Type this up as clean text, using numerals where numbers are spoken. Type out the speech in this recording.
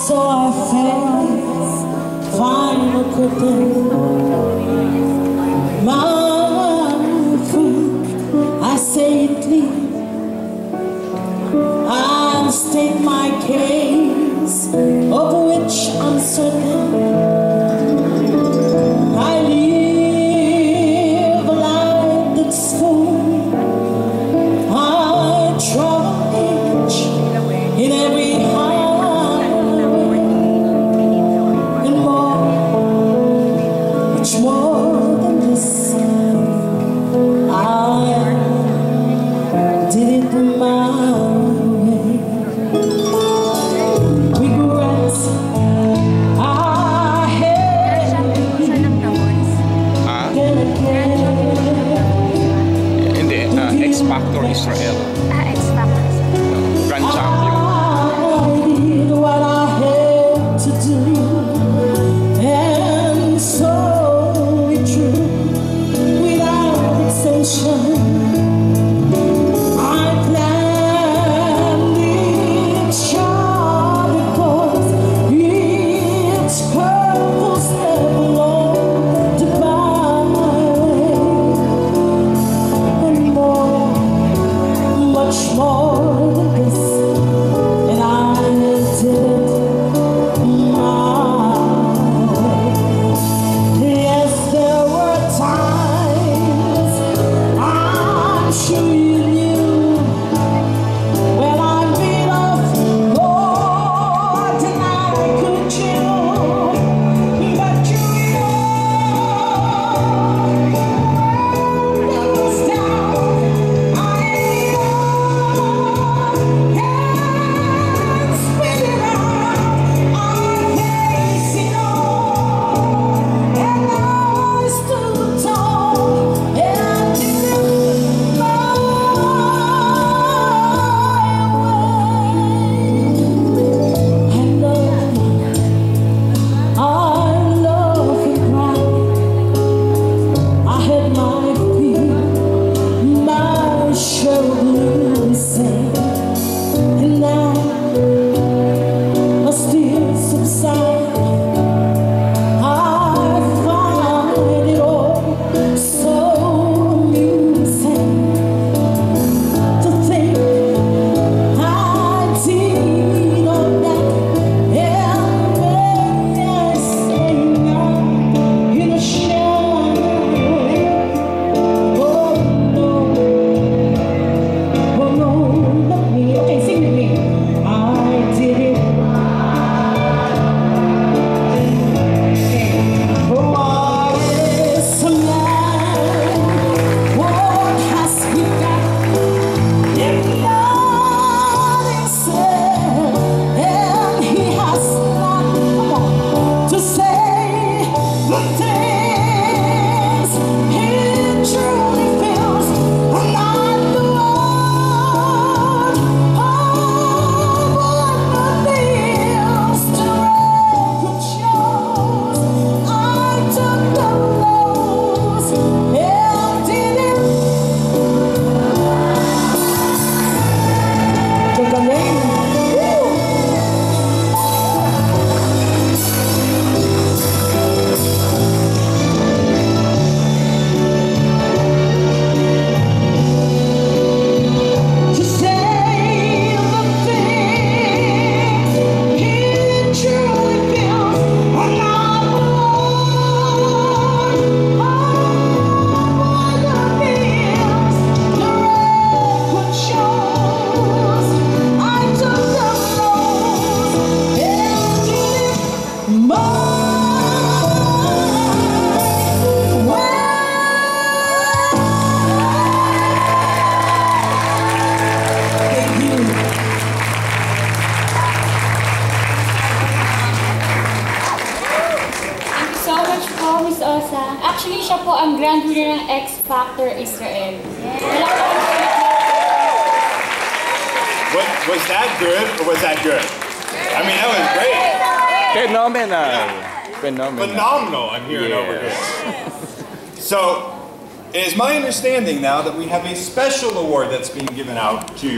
So I find a good thing. My friend, I say it clear. I'll state my case, of which I'm certain. I live a life that's full. I travel each in every highway and more, much more than this. I did it my way. Regrets I had Hindi, X Factor Israel. X Factor. Grand champion. I did what I had to do, and so it true, without exception. I planned each shot because its purpose never long to and more, much more than this, and I did it my way. Yes, there were times, I'm sure you knew, when I bit off more than I could chew, but you was down, I can't spin it out, I can't see no, and I stood tall and didn't my way. I love and cry. I had my feet, my shoulders sing, and now must still subside. I find it all so amusing to think I did all that, and may I say now in a shallow way. Oh no, let me, okay, sing with me. I did it. What is a man? What has he got? If nothing said, and he has not, come on, to say the things he truly feels, not the word of what feels to record shows. I took the blows and did it. Took a name. To say the things he truly feels, not the word of what feels. The record shows I took the blows and did it my way. Thank you. Thank you so much po, Miss Osa. Actually, siya po ang grand winner ng X Factor Israel. Was that good or was that good? I mean, that was great. Phenomenal. Phenomenal. Phenomenal, I'm hearing over here. So, it is my understanding now that we have a special award that's being given out to you.